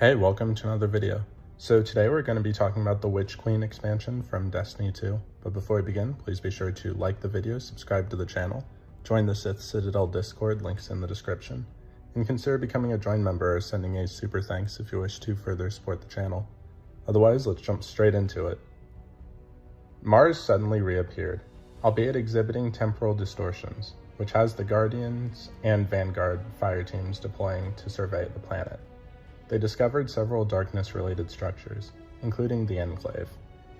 Hey, welcome to another video. So today we're going to be talking about the Witch Queen expansion from Destiny 2. But before we begin, please be sure to like the video, subscribe to the channel, join the Sith Citadel Discord, links in the description, and consider becoming a join member or sending a super thanks if you wish to further support the channel. Otherwise, let's jump straight into it. Mars suddenly reappeared, albeit exhibiting temporal distortions, which has the Guardians and Vanguard fire teams deploying to survey the planet. They discovered several darkness-related structures, including the Enclave,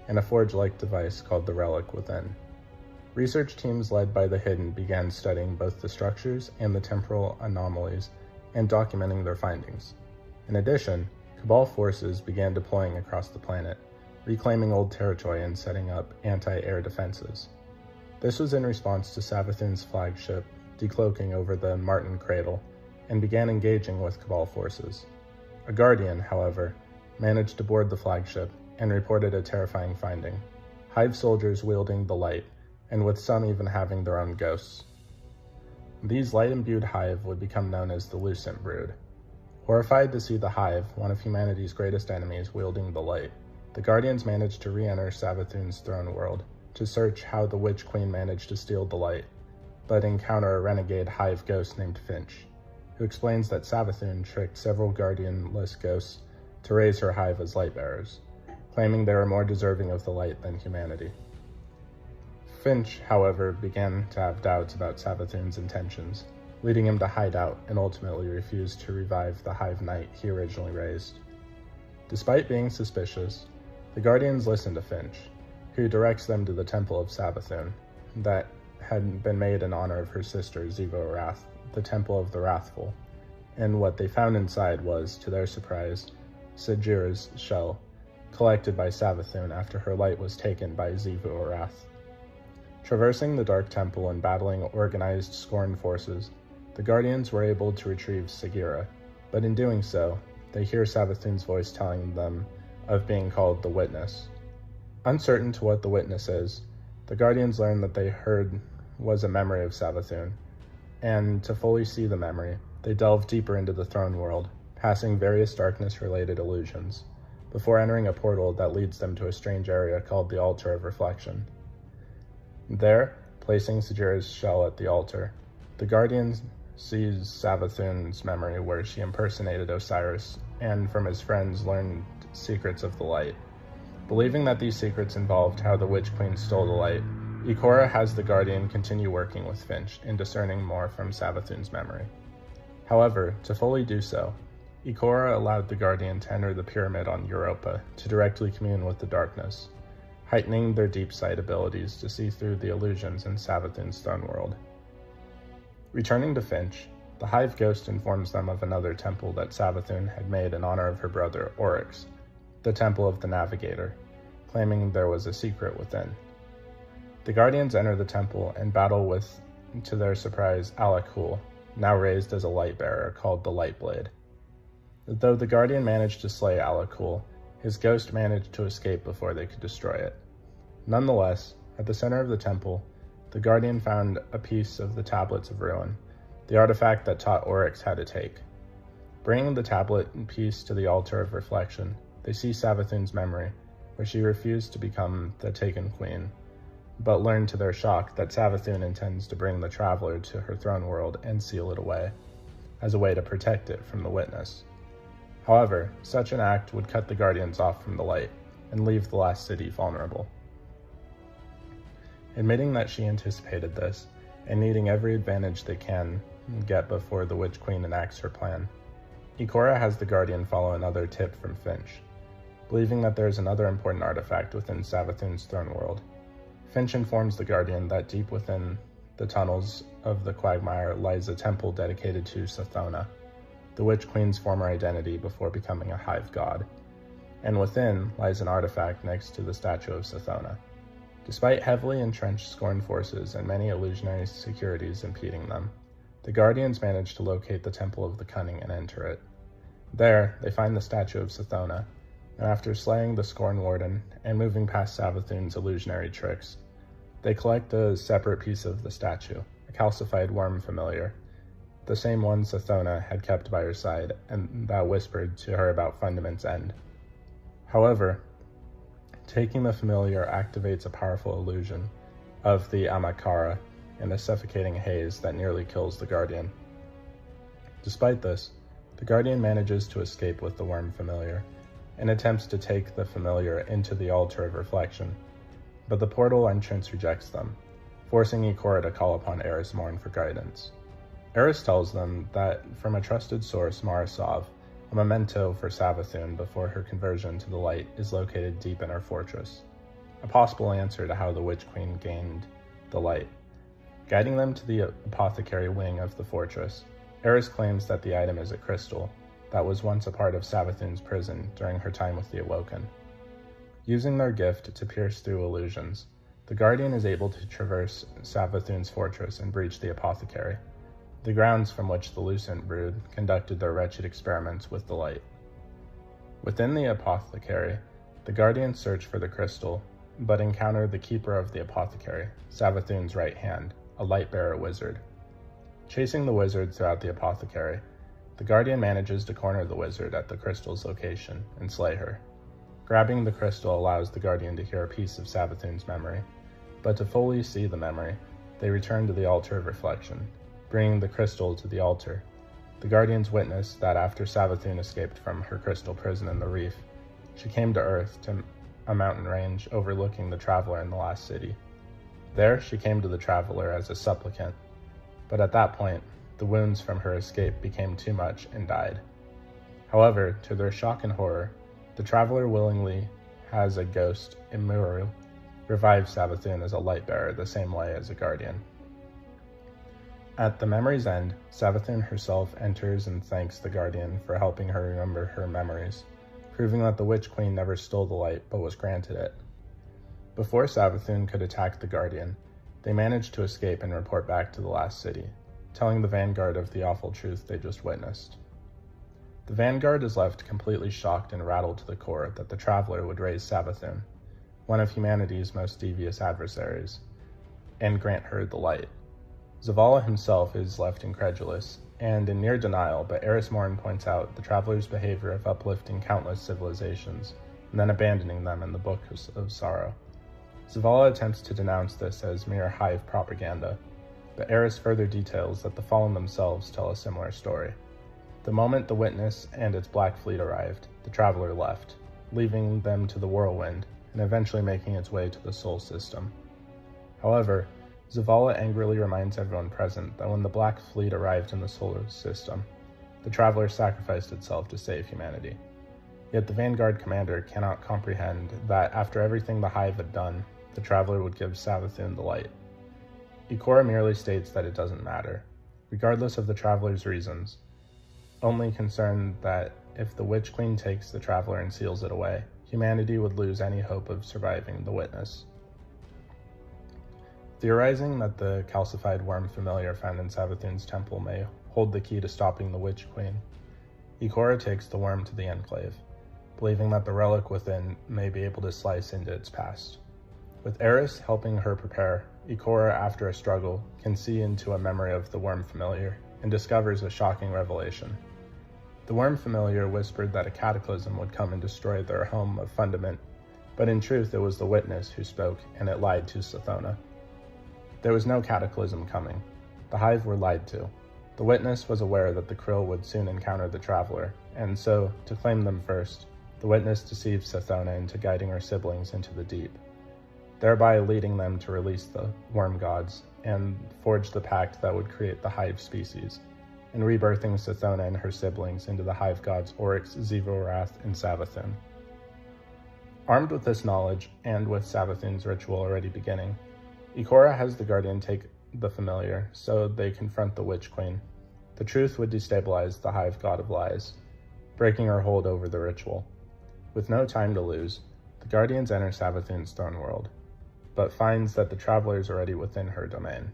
and a forge-like device called the Relic within. Research teams led by the Hidden began studying both the structures and the temporal anomalies and documenting their findings. In addition, Cabal forces began deploying across the planet, reclaiming old territory and setting up anti-air defenses. This was in response to Savathun's flagship decloaking over the Martin Cradle and began engaging with Cabal forces. A Guardian, however, managed to board the flagship and reported a terrifying finding: Hive soldiers wielding the light, and with some even having their own ghosts. These light-imbued Hive would become known as the Lucent Brood. Horrified to see the Hive, one of humanity's greatest enemies, wielding the light, the Guardians managed to re-enter Savathun's throne world to search how the Witch Queen managed to steal the light, but encounter a renegade Hive ghost named Finch, who explains that Savathun tricked several Guardian-less ghosts to raise her Hive as light-bearers, claiming they were more deserving of the light than humanity. Finch, however, began to have doubts about Savathun's intentions, leading him to hide out and ultimately refuse to revive the Hive Knight he originally raised. Despite being suspicious, the Guardians listen to Finch, who directs them to the Temple of Savathun that had been made in honor of her sister Xivo Arath, the Temple of the Wrathful, and what they found inside was, to their surprise, Sagira shell, collected by Savathun after her light was taken by Xivo Arath. Traversing the Dark Temple and battling organized Scorn forces, the Guardians were able to retrieve Sagira, but in doing so, they hear Savathun's voice telling them of being called the Witness. Uncertain to what the Witness is, the Guardians learn that they heard was a memory of Savathun, and to fully see the memory, they delve deeper into the throne world, passing various darkness-related illusions, before entering a portal that leads them to a strange area called the Altar of Reflection. There, placing Sagira's shell at the altar, the Guardian sees Savathun's memory where she impersonated Osiris and from his friends learned secrets of the light. Believing that these secrets involved how the Witch Queen stole the light, Ikora has the Guardian continue working with Finch in discerning more from Savathun's memory. However, to fully do so, Ikora allowed the Guardian to enter the pyramid on Europa to directly commune with the darkness, heightening their deep sight abilities to see through the illusions in Savathun's throne world. Returning to Finch, the Hive Ghost informs them of another temple that Savathun had made in honor of her brother Oryx, the Temple of the Navigator, claiming there was a secret within. The Guardians enter the temple and battle with, to their surprise, Alakul, now raised as a light-bearer called the Lightblade. Though the Guardian managed to slay Alakul, his ghost managed to escape before they could destroy it. Nonetheless, at the center of the temple, the Guardian found a piece of the Tablets of Ruin, the artifact that taught Oryx how to take. Bringing the tablet piece to the Altar of Reflection, they see Savathun's memory, where she refused to become the Taken Queen, but learn to their shock that Savathun intends to bring the Traveler to her throne world and seal it away, as a way to protect it from the Witness. However, such an act would cut the Guardians off from the light and leave the last city vulnerable. Admitting that she anticipated this, and needing every advantage they can get before the Witch Queen enacts her plan, Ikora has the Guardian follow another tip from Finch, believing that there is another important artifact within Savathun's throne world. Finch informs the Guardian that deep within the tunnels of the quagmire lies a temple dedicated to Sathona, the Witch Queen's former identity before becoming a Hive god, and within lies an artifact next to the statue of Sathona. Despite heavily entrenched Scorn forces and many illusionary securities impeding them, the Guardians manage to locate the Temple of the Cunning and enter it. There, they find the statue of Sathona, and after slaying the Scorn Warden and moving past Savathun's illusionary tricks, they collect a separate piece of the statue, a calcified worm familiar, the same one Sathona had kept by her side and that whispered to her about Fundament's end. However, taking the familiar activates a powerful illusion of the Amakara and a suffocating haze that nearly kills the Guardian. Despite this, the Guardian manages to escape with the worm familiar and attempts to take the familiar into the Altar of Reflection, but the portal entrance rejects them, forcing Ikora to call upon Eris Morn for guidance. Eris tells them that from a trusted source, Marasov, a memento for Savathun before her conversion to the light is located deep in her fortress, a possible answer to how the Witch Queen gained the light. Guiding them to the apothecary wing of the fortress, Eris claims that the item is a crystal that was once a part of Savathun's prison during her time with the Awoken. Using their gift to pierce through illusions, the Guardian is able to traverse Savathun's fortress and breach the apothecary, the grounds from which the Lucent brood conducted their wretched experiments with the light. Within the apothecary, the Guardians search for the crystal, but encounter the keeper of the apothecary, Savathun's right hand, a light-bearer wizard. Chasing the wizard throughout the apothecary, the Guardian manages to corner the wizard at the crystal's location and slay her. Grabbing the crystal allows the Guardian to hear a piece of Savathun's memory, but to fully see the memory, they return to the Altar of Reflection, bringing the crystal to the altar. The Guardians witness that after Savathun escaped from her crystal prison in the reef, she came to Earth to a mountain range overlooking the Traveler in the Last City. There, she came to the Traveler as a supplicant, but at that point, the wounds from her escape became too much and died. However, to their shock and horror, the Traveler willingly has a ghost, Imuru, revive Savathun as a light-bearer the same way as a Guardian. At the memory's end, Savathun herself enters and thanks the Guardian for helping her remember her memories, proving that the Witch Queen never stole the light but was granted it. Before Savathun could attack the Guardian, they managed to escape and report back to the Last City, telling the Vanguard of the awful truth they just witnessed. The Vanguard is left completely shocked and rattled to the core that the Traveler would raise Savathun, one of humanity's most devious adversaries, and grant her the light. Zavala himself is left incredulous, and in near denial, but Eris Morn points out the Traveler's behavior of uplifting countless civilizations, and then abandoning them in the Book of Sorrow. Zavala attempts to denounce this as mere hive propaganda, but Eris further details that the Fallen themselves tell a similar story. The moment the Witness and its Black Fleet arrived, the Traveler left, leaving them to the whirlwind, and eventually making its way to the Sol System. However, Zavala angrily reminds everyone present that when the Black Fleet arrived in the solar system, the Traveler sacrificed itself to save humanity. Yet the Vanguard commander cannot comprehend that after everything the Hive had done, the Traveler would give Savathun the light. Ikora merely states that it doesn't matter, regardless of the Traveler's reasons, only concerned that if the Witch Queen takes the Traveler and seals it away, humanity would lose any hope of surviving the Witness. Theorizing that the calcified worm familiar found in Savathun's temple may hold the key to stopping the Witch Queen, Ikora takes the worm to the Enclave, believing that the relic within may be able to slice into its past. With Eris helping her prepare, Ikora, after a struggle, can see into a memory of the worm familiar and discovers a shocking revelation. The worm familiar whispered that a cataclysm would come and destroy their home of Fundament, but in truth it was the Witness who spoke, and it lied to Sathona. There was no cataclysm coming. The Hive were lied to. The Witness was aware that the Krill would soon encounter the Traveler, and so, to claim them first, the Witness deceived Sathona into guiding her siblings into the deep, thereby leading them to release the worm gods and forge the pact that would create the Hive species, and rebirthing Sathona and her siblings into the Hive gods Oryx, Zivorath, and Savathun. Armed with this knowledge, and with Savathun's ritual already beginning, Ikora has the Guardian take the familiar so they confront the Witch Queen. The truth would destabilize the Hive God of Lies, breaking her hold over the ritual. With no time to lose, the Guardians enter Savathun's throne world, but finds that the Traveler is already within her domain,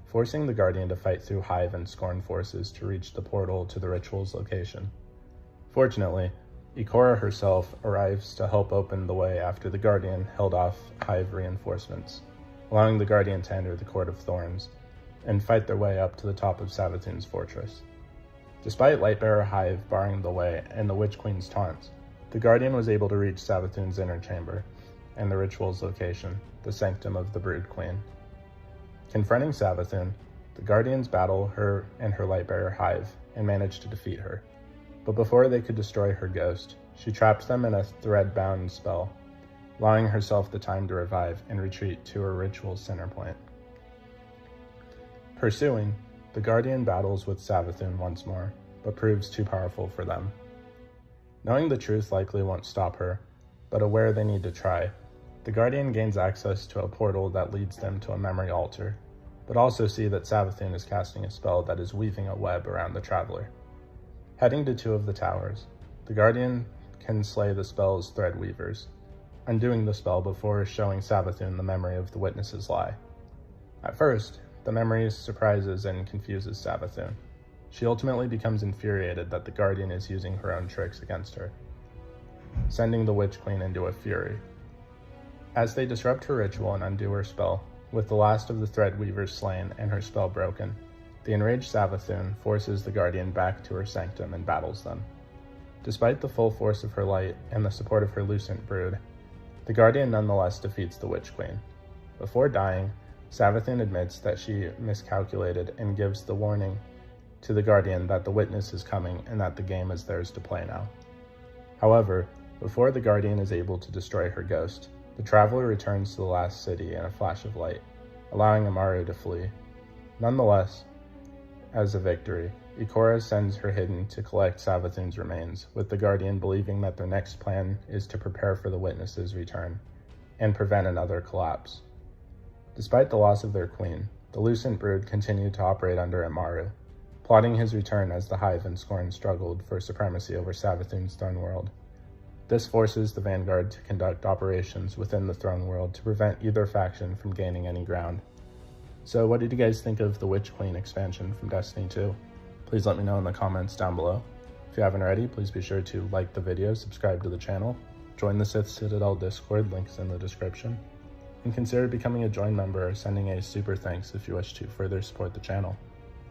forcing the Guardian to fight through Hive and Scorn forces to reach the portal to the ritual's location. Fortunately, Ikora herself arrives to help open the way after the Guardian held off Hive reinforcements, allowing the Guardian to enter the Court of Thorns, and fight their way up to the top of Savathun's fortress. Despite Lightbearer Hive barring the way and the Witch Queen's taunts, the Guardian was able to reach Savathun's inner chamber and the ritual's location, the sanctum of the Brood Queen. Confronting Savathun, the Guardians battle her and her Lightbearer Hive and manage to defeat her. But before they could destroy her ghost, she traps them in a thread-bound spell, allowing herself the time to revive and retreat to her ritual's center point. Pursuing, the Guardian battles with Savathun once more, but proves too powerful for them. Knowing the truth likely won't stop her, but aware they need to try, the Guardian gains access to a portal that leads them to a memory altar, but also see that Savathun is casting a spell that is weaving a web around the traveler. Heading to two of the towers, the Guardian can slay the spell's thread weavers, undoing the spell before showing Savathun the memory of the witness's lie. At first, the memory surprises and confuses Savathun. She ultimately becomes infuriated that the Guardian is using her own tricks against her, sending the Witch Queen into a fury. As they disrupt her ritual and undo her spell, with the last of the thread weavers slain and her spell broken, the enraged Savathun forces the Guardian back to her sanctum and battles them. Despite the full force of her light and the support of her lucent brood, the Guardian nonetheless defeats the Witch Queen. Before dying, Savathun admits that she miscalculated and gives the warning to the Guardian that the witness is coming and that the game is theirs to play now. However, before the Guardian is able to destroy her ghost, the traveler returns to the last city in a flash of light, allowing Amaru to flee. Nonetheless, as a victory, Ikora sends her hidden to collect Savathun's remains, with the Guardian believing that their next plan is to prepare for the witness's return and prevent another collapse. Despite the loss of their queen, the Lucent Brood continued to operate under Amaru, plotting his return as the Hive and Scorn struggled for supremacy over Savathun's throne world. This forces the Vanguard to conduct operations within the throne world to prevent either faction from gaining any ground. So what did you guys think of the Witch Queen expansion from Destiny 2? Please let me know in the comments down below. If you haven't already, please be sure to like the video, subscribe to the channel, join the Sith Citadel Discord, links in the description, and consider becoming a join member or sending a super thanks if you wish to further support the channel.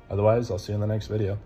Otherwise, I'll see you in the next video.